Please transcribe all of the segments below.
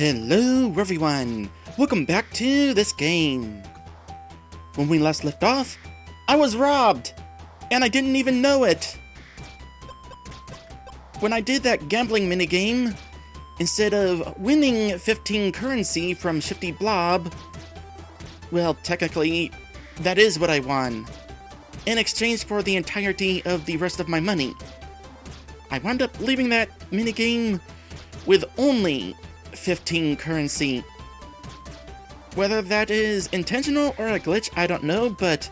Hello everyone! Welcome back to this game! When we last left off, I was robbed! And I didn't even know it! When I did that gambling minigame, instead of winning 15 currency from Shifty Blob, well, technically, that is what I won, in exchange for the entirety of the rest of my money. I wound up leaving that minigame with only 15 currency. Whether that is intentional or a glitch, I don't know, but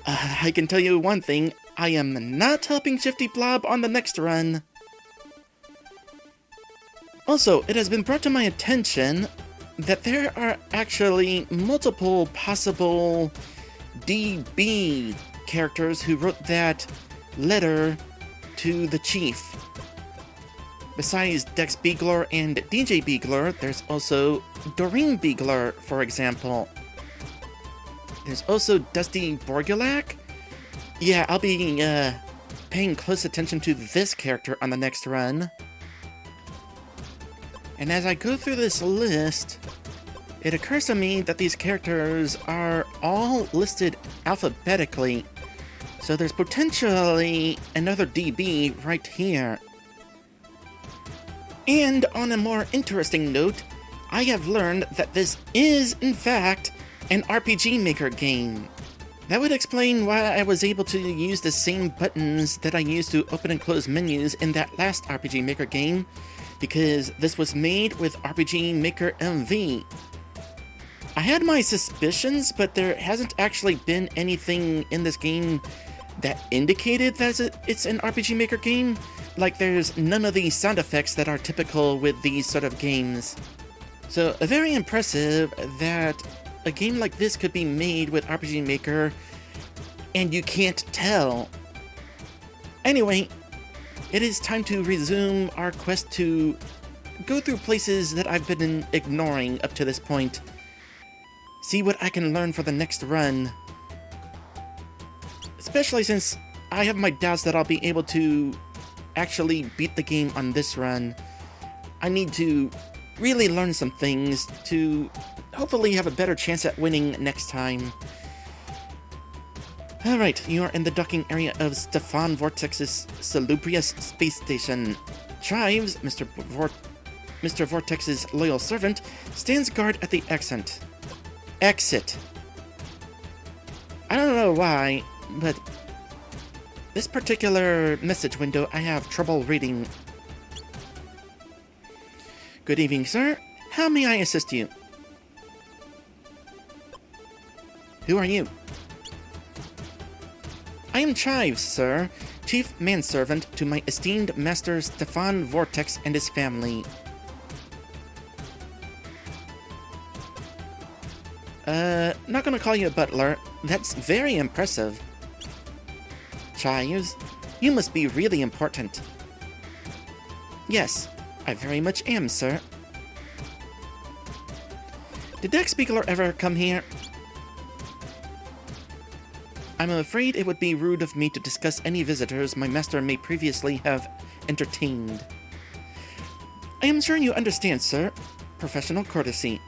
I can tell you one thing, I am not helping Shifty Blob on the next run. Also, it has been brought to my attention that there are actually multiple possible DB characters who wrote that letter to the chief. Besides Dex Beagler and DJ Beagler, there's also Doreen Beagler, for example. There's also Dusty Borgulak. Yeah, I'll be paying close attention to this character on the next run. And as I go through this list, it occurs to me that these characters are all listed alphabetically. So there's potentially another DB right here. And on a more interesting note, I have learned that this is, in fact, an RPG Maker game. That would explain why I was able to use the same buttons that I used to open and close menus in that last RPG Maker game, because this was made with RPG Maker MV. I had my suspicions, but there hasn't actually been anything in this game that indicated that it's an RPG Maker game. Like, there's none of the sound effects that are typical with these sort of games. So, very impressive that a game like this could be made with RPG Maker, and you can't tell. Anyway, it is time to resume our quest to go through places that I've been ignoring up to this point. See what I can learn for the next run. Especially since I have my doubts that I'll be able to actually beat the game on this run. I need to really learn some things to hopefully have a better chance at winning next time. Alright, you are in the docking area of Stefan Vortex's salubrious space station. Chives, Mr. Vortex's loyal servant, stands guard at the exit. I don't know why, but this particular message window I have trouble reading. Good evening, sir. How may I assist you? Who are you? I am Chives, sir, chief manservant to my esteemed master Stefan Vortex and his family. Not gonna call you a butler. That's very impressive. Chives, you must be really important. Yes, I very much am, sir. Did Dex Beagler ever come here? I'm afraid it would be rude of me to discuss any visitors my master may previously have entertained. I am sure you understand, sir. Professional courtesy.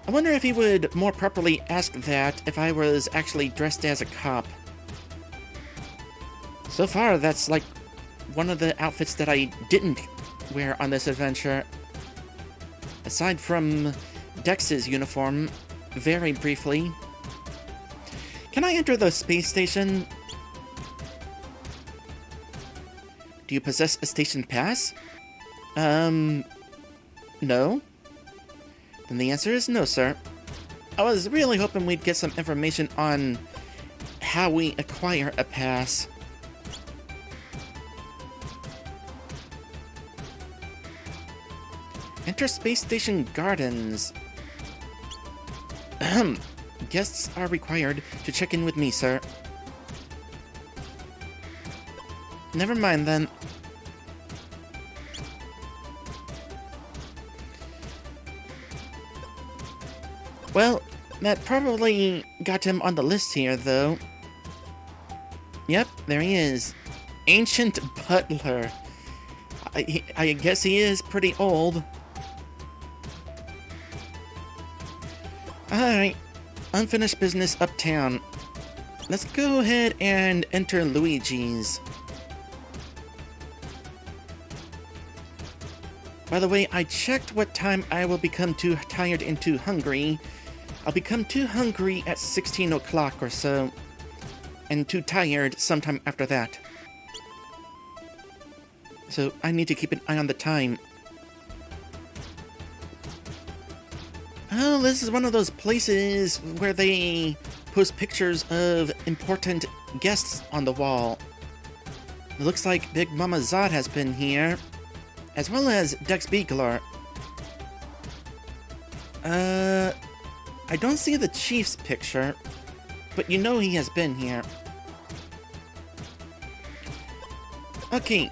I wonder if he would more properly ask that if I was actually dressed as a cop. So far, that's like one of the outfits that I didn't wear on this adventure. Aside from Dex's uniform, very briefly. Can I enter the space station? Do you possess a station pass? No? Then the answer is no, sir. I was really hoping we'd get some information on how we acquire a pass. Enter Space Station Gardens. Ahem. Guests are required to check in with me, sir. Never mind, then. Well, that probably got him on the list here, though. Yep, there he is. Ancient Butler. I guess he is pretty old. Alright, unfinished business uptown. Let's go ahead and enter Luigi's. By the way, I checked what time I will become too tired and too hungry. I'll become too hungry at 16 o'clock or so, and too tired sometime after that. So I need to keep an eye on the time. Oh, this is one of those places where they post pictures of important guests on the wall. It looks like Big Mama Zod has been here, as well as Dex Beagler. I don't see the Chief's picture, but you know he has been here. Okay.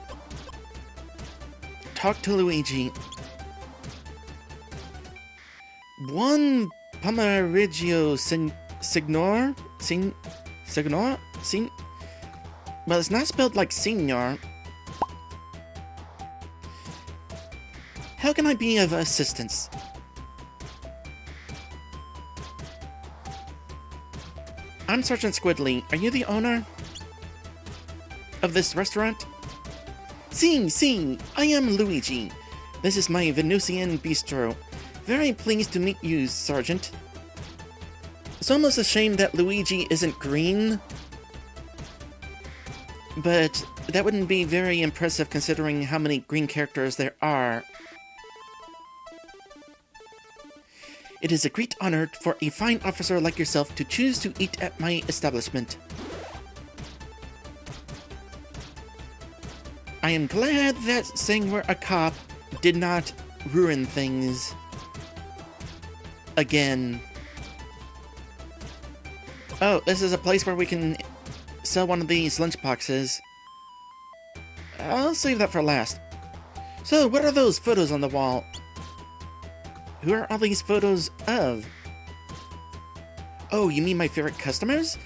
Talk to Luigi. Buon pomeriggio, signor? Signor? Well, it's not spelled like signor. How can I be of assistance? I'm Sergeant Squidley. Are you the owner of this restaurant? Si, I am Luigi. This is my Venusian bistro. Very pleased to meet you, Sergeant. It's almost a shame that Luigi isn't green, but that wouldn't be very impressive considering how many green characters there are. It is a great honor for a fine officer like yourself to choose to eat at my establishment. I am glad that saying we're a cop did not ruin things again. Oh, this is a place where we can sell one of these lunchboxes. I'll save that for last. So, what are those photos on the wall? Who are all these photos of? Oh, you mean my favorite customers?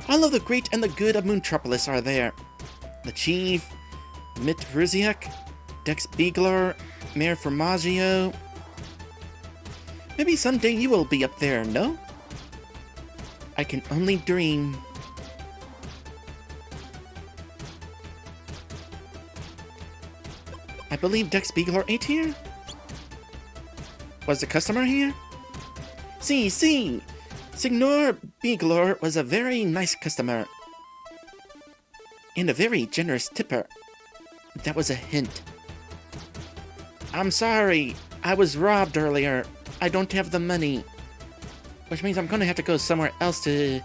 All of the great and the good of Moontropolis are there. The Chief, Mit Ruziak, Dex Beagler, Mayor Formaggio. Maybe someday you will be up there, no? I can only dream. I believe Dex Beagler ate here? Was the customer here? Si. Signor Beagler was a very nice customer. And a very generous tipper. That was a hint. I'm sorry. I was robbed earlier. I don't have the money. Which means I'm gonna have to go somewhere else to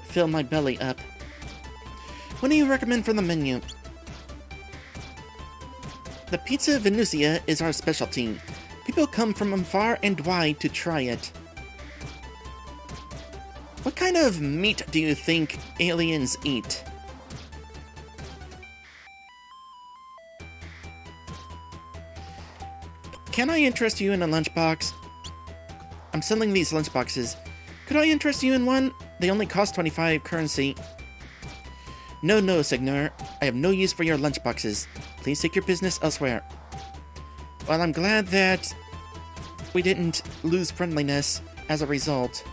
fill my belly up. What do you recommend for the menu? The Pizza Venusia is our specialty. People come from far and wide to try it. What kind of meat do you think aliens eat? Can I interest you in a lunchbox? I'm selling these lunchboxes. Could I interest you in one? They only cost 25 currency. No, Signor. I have no use for your lunchboxes. Please take your business elsewhere. Well, I'm glad that we didn't lose friendliness as a result.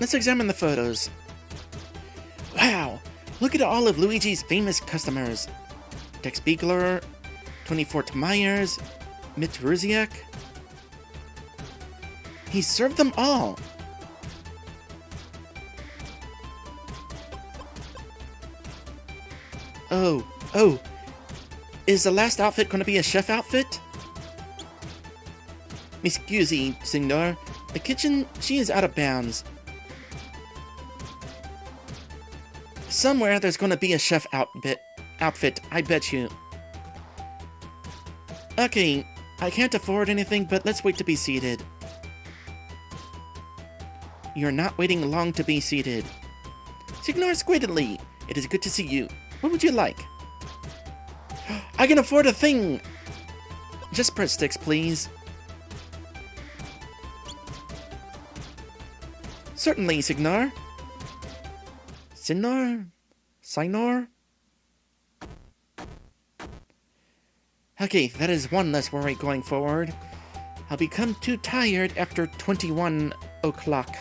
Let's examine the photos. Wow! Look at all of Luigi's famous customers. Dex Beagler, 24 Myers, Mit Ruziak. He served them all. Oh. Is the last outfit going to be a chef outfit? Mi scusi, signor. The kitchen, she is out of bounds. Somewhere there's going to be a chef outfit, I bet you. Okay, I can't afford anything, but let's wait to be seated. You're not waiting long to be seated. Signor Squidley, it is good to see you. What would you like? I can afford a thing! Just breadsticks, please. Certainly, Signor. Signor? Okay, that is one less worry going forward. I'll become too tired after 21 o'clock.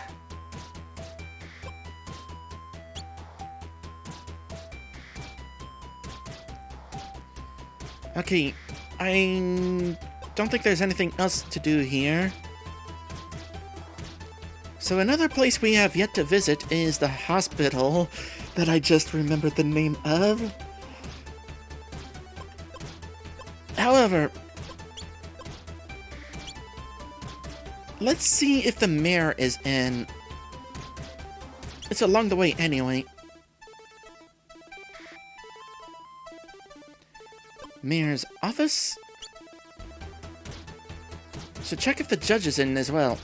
Okay, I don't think there's anything else to do here. So another place we have yet to visit is the hospital that I just remembered the name of. However, let's see if the mayor is in. It's along the way anyway. Mayor's office? So check if the judge is in as well.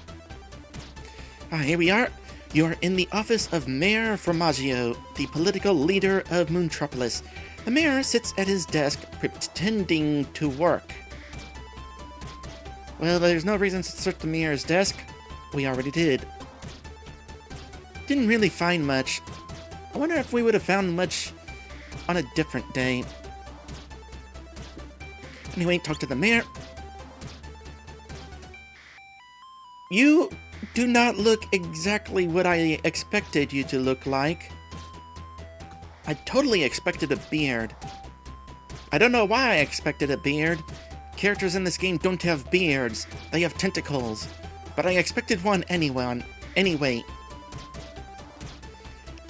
Ah, here we are. You are in the office of Mayor Formaggio, the political leader of Moontropolis. The mayor sits at his desk, pretending to work. Well, there's no reason to search the mayor's desk. We already did. Didn't really find much. I wonder if we would have found much on a different day. Anyway, talk to the mayor. You do not look exactly what I expected you to look like. I totally expected a beard. I don't know why I expected a beard. Characters in this game don't have beards. They have tentacles. But I expected one anyway.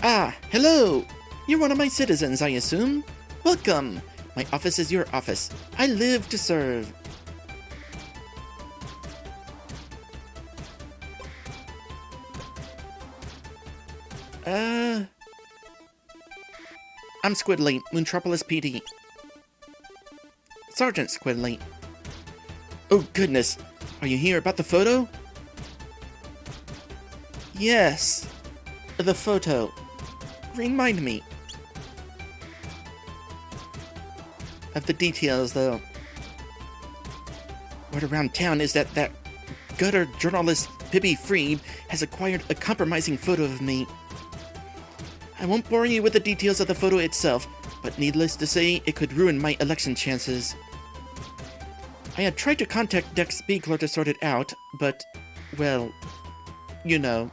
Ah, hello! You're one of my citizens, I assume? Welcome! My office is your office. I live to serve. I'm Squidley, Moontropolis PD. Sergeant Squidley. Oh goodness, are you here about the photo? Yes, the photo. Remind me of the details, though. Word around town is that gutter journalist Pibby Freeb has acquired a compromising photo of me. I won't bore you with the details of the photo itself, but needless to say, it could ruin my election chances. I had tried to contact Dex Spiegler to sort it out, but, well, you know.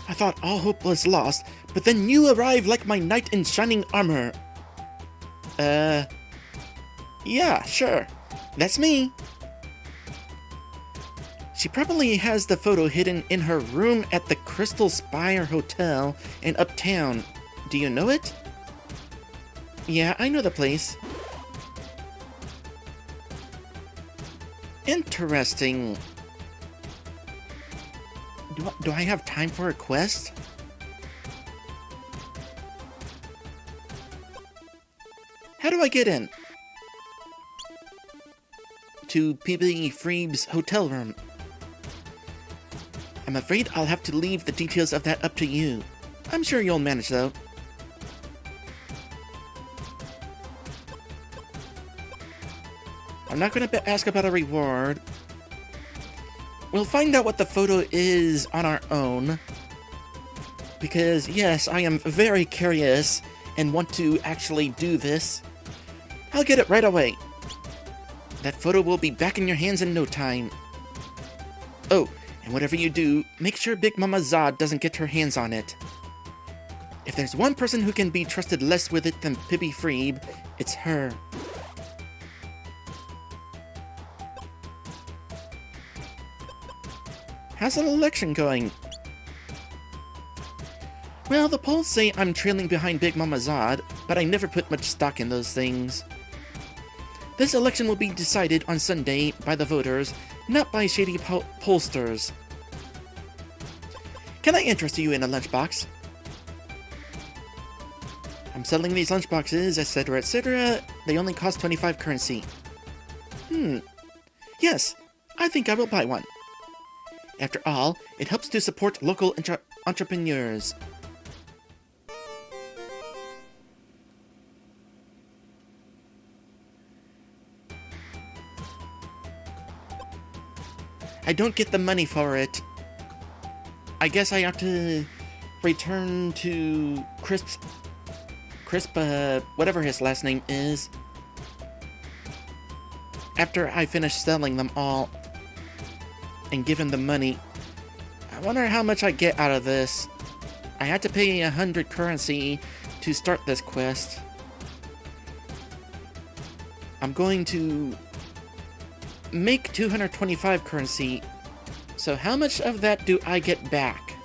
I thought all hope was lost, but then you arrived like my knight in shining armor. Yeah, sure. That's me. She probably has the photo hidden in her room at the Crystal Spire Hotel in Uptown. Do you know it? Yeah, I know the place. Interesting. Do I have time for a quest? How do I get in? To P.B. Freeb's hotel room. I'm afraid I'll have to leave the details of that up to you. I'm sure you'll manage, though. I'm not going to ask about a reward. We'll find out what the photo is on our own. Because, yes, I am very curious and want to actually do this. I'll get it right away. That photo will be back in your hands in no time. Oh, and whatever you do, make sure Big Mama Zod doesn't get her hands on it. If there's one person who can be trusted less with it than Pibby Freeb, it's her. How's the election going? Well, the polls say I'm trailing behind Big Mama Zod, but I never put much stock in those things. This election will be decided on Sunday by the voters, not by shady pollsters. Can I interest you in a lunchbox? I'm selling these lunchboxes, etc., etc. They only cost 25 currency. Yes, I think I will buy one. After all, it helps to support local entrepreneurs. I don't get the money for it. I guess I have to return to Crisp, whatever his last name is. after I finish selling them all and give him the money. I wonder how much I get out of this. I had to pay 100 currency to start this quest. I'm going to make 225 currency. So how much of that do I get back?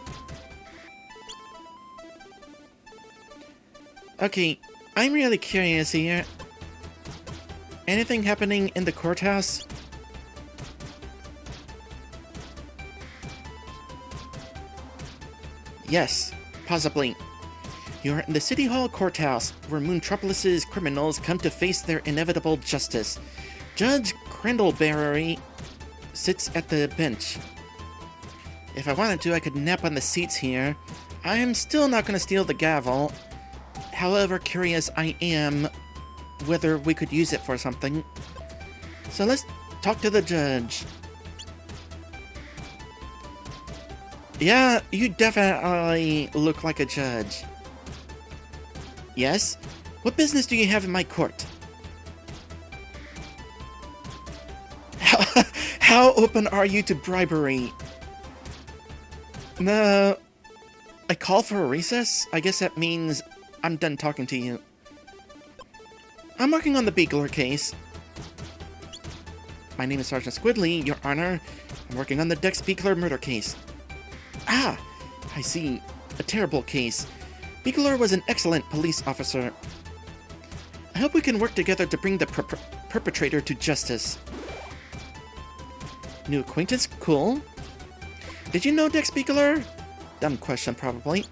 Okay, I'm really curious here. Anything happening in the courthouse? Yes, possibly. You're in the City Hall courthouse, where Moontropolis's criminals come to face their inevitable justice. Judge Crandallberry sits at the bench. If I wanted to, I could nap on the seats here. I am still not going to steal the gavel. However curious I am whether we could use it for something. So let's talk to the judge. Yeah, you definitely look like a judge. Yes? What business do you have in my court? How open are you to bribery? No. I call for a recess? I guess that means I'm done talking to you. I'm working on the Beagler case. My name is Sergeant Squidley, Your Honor. I'm working on the Dex Beagler murder case. Ah, I see. A terrible case. Beagler was an excellent police officer. I hope we can work together to bring the perpetrator to justice. New acquaintance? Cool. Did you know Dex Beagler? Dumb question, probably.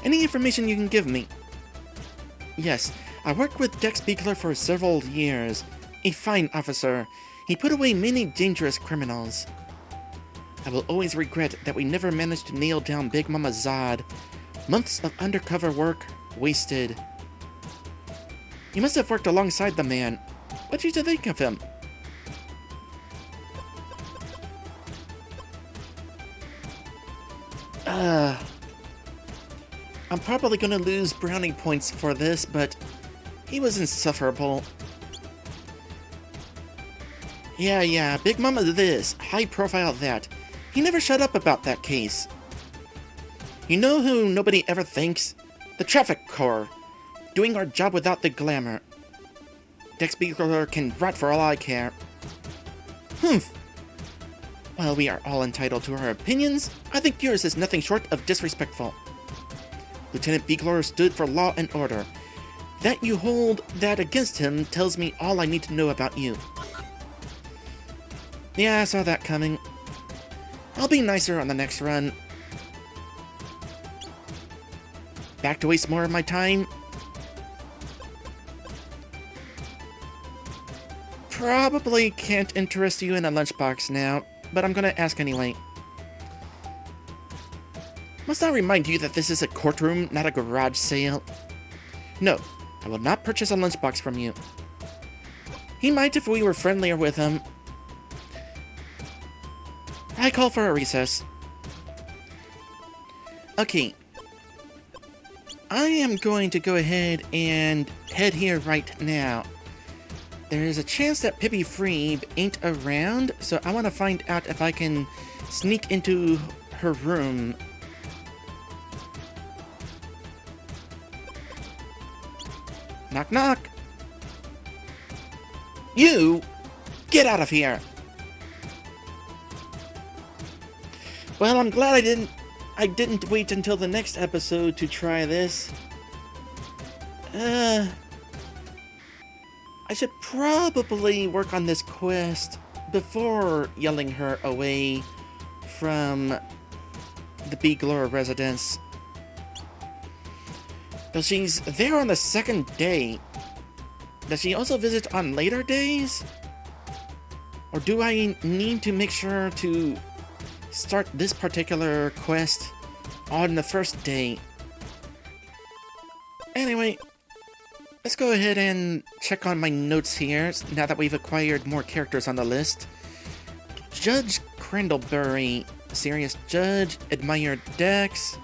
Any information you can give me? Yes, I worked with Dex Beagler for several years. A fine officer. He put away many dangerous criminals. I will always regret that we never managed to nail down Big Mama Zod. Months of undercover work wasted. You must have worked alongside the man. What did you think of him? I'm probably gonna lose brownie points for this, but he was insufferable. Yeah, Big Mama this, high profile that. He never shut up about that case. You know who nobody ever thanks? The Traffic Corps. Doing our job without the glamour. Dex Beagler can rot for all I care. Humph. While we are all entitled to our opinions, I think yours is nothing short of disrespectful. Lieutenant Beagler stood for law and order. That you hold that against him tells me all I need to know about you. Yeah, I saw that coming. I'll be nicer on the next run. Back to waste more of my time? Probably can't interest you in a lunchbox now, but I'm gonna ask anyway. Must I remind you that this is a courtroom, not a garage sale? No, I will not purchase a lunchbox from you. He might if we were friendlier with him. I call for a recess. Okay. I am going to go ahead and head here right now. There is a chance that Pippi Freeb ain't around, so I want to find out if I can sneak into her room. Knock, knock. You! Get out of here! Well, I'm glad I didn't wait until the next episode to try this. I should probably work on this quest before yelling her away from the Beagler residence. Though she's there on the second day, does she also visit on later days? Or do I need to make sure to start this particular quest on the first day? Anyway, let's go ahead and check on my notes here, now that we've acquired more characters on the list. Judge Crandallberry, serious judge, admired Dex.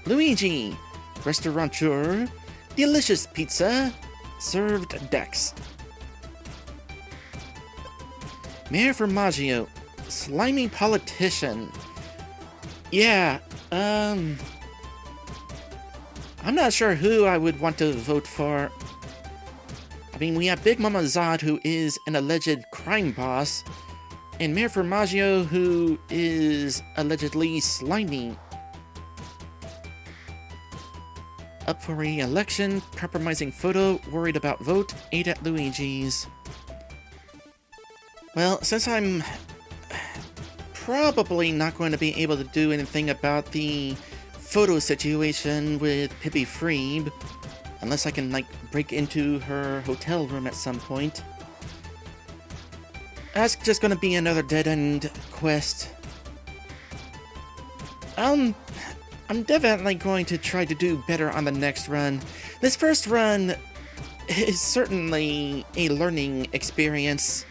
Luigi, restaurateur, delicious pizza, Served Dex. Mayor Formaggio. Slimy politician. Yeah, I'm not sure who I would want to vote for. I mean, we have Big Mama Zod, who is an alleged crime boss, and Mayor Formaggio, who is allegedly slimy. Up for re-election, compromising photo, worried about vote, ate at Luigi's. Well, since I'm probably not going to be able to do anything about the photo situation with Pippi Freeb, unless I can, like, break into her hotel room at some point. That's just gonna be another dead-end quest. I'm definitely going to try to do better on the next run. This first run is certainly a learning experience.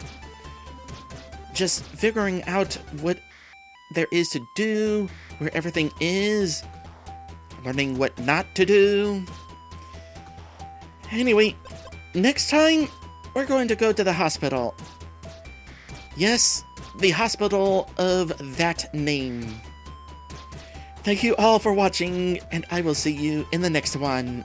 Just figuring out what there is to do, where everything is, learning what not to do. Anyway, next time, we're going to go to the hospital. Yes, the hospital of that name. Thank you all for watching, and I will see you in the next one.